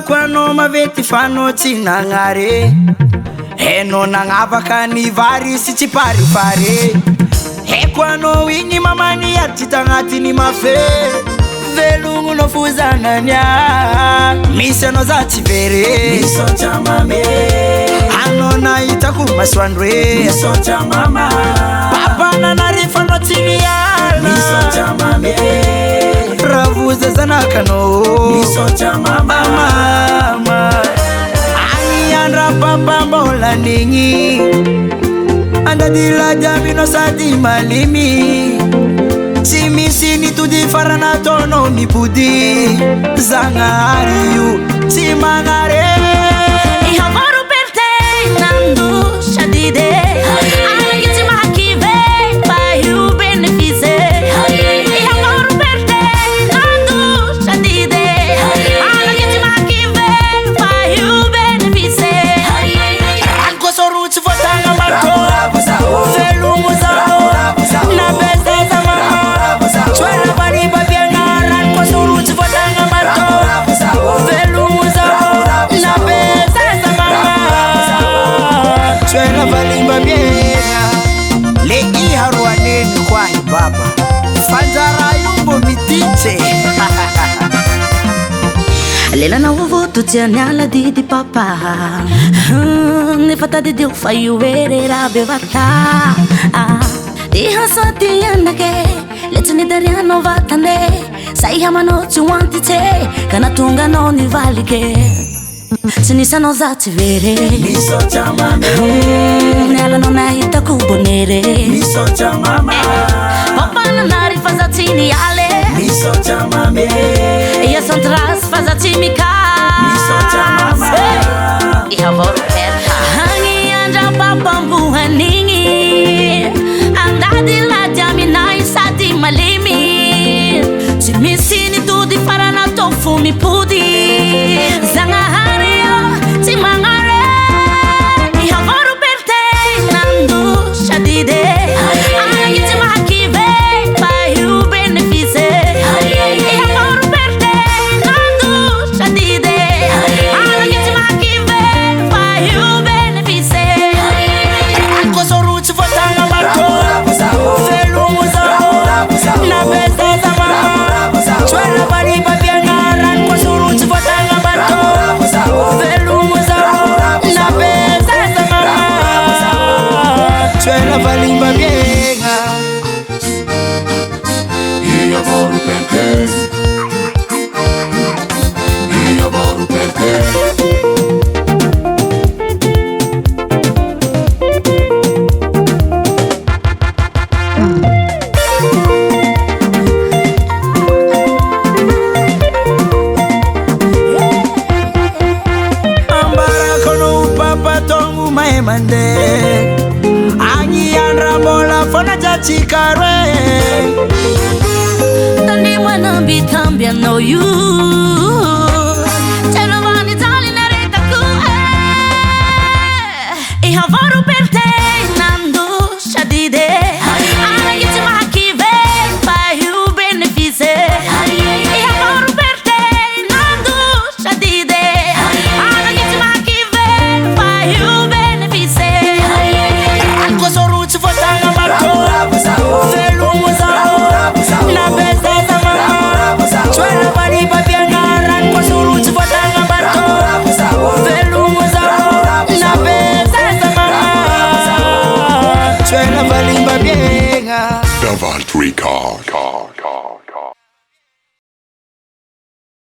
Quando maveti fanno cinangare e non avaka ni vari si ci pari fare e quando wini mamani atitangati ni mafe velungu no fuzananya miseno za chivere miso cha mame anona itaku maswandwe miso cha mama papa na narifa no tiniala miso cha mame ravuze zanakano miso cha mama ani andra papa bola ningi anda dila jami no sadi malimi simi sini tu di farana tono mi pudi zangari yu simangare ihavoro per te nandu shadide anagiti makive pa you benefice ihavoro per te nandu shadide anagiti makive pa you benefice ranko soruchi fotanga marko selungu za na beza za mama chwela bari babiana ranko soruchi fotanga marko selungu za na beza za mama chwela bari babiana le iharwa neni kwa baba fanjara yumbo mitiche lela na uvo tu tianyala di papa ne fata di Dio fai uverera bevata di hasa di anake letni dariano vatane sai hamano tu wanti te kana tunga no ni valike sinisa no zati vere miso cha mama nela non hai ta kubonere miso cha mama papa na nari fazatini ale miso cha mama e son tras fazatimi ka miso cha mama ihavoro perha hangi anja papa buhaningi andadi la jamina isati malimi simisini tu di farana tofu mi pudi zangahario timangare ihavoro per te nandu shadide anagiti makive pa you benefice ihavoro per te nandu shadide anagiti makive pa you benefice ranko soruchi fotanga marko selungu za na beza za mama chwela bari babiana ranko soruchi fotanga marko selungu za na beza za mama chwela bari babiana ihavoro per te ihavoro per te mande anyi andra bola fona jachikarwe Tani mwana bitambia no you Tena vani tali nareta ku ihavoro per te nandu shadide anagiti makive pa you benefice ihavoro per te nandu shadide anagiti makive pa you benefice ranko soruchi fotanga marko selungu za na beza za mama chwela bari babiana ranko soruchi fotanga marko selungu za na beza za mama chwela bari babiana Davalt Record.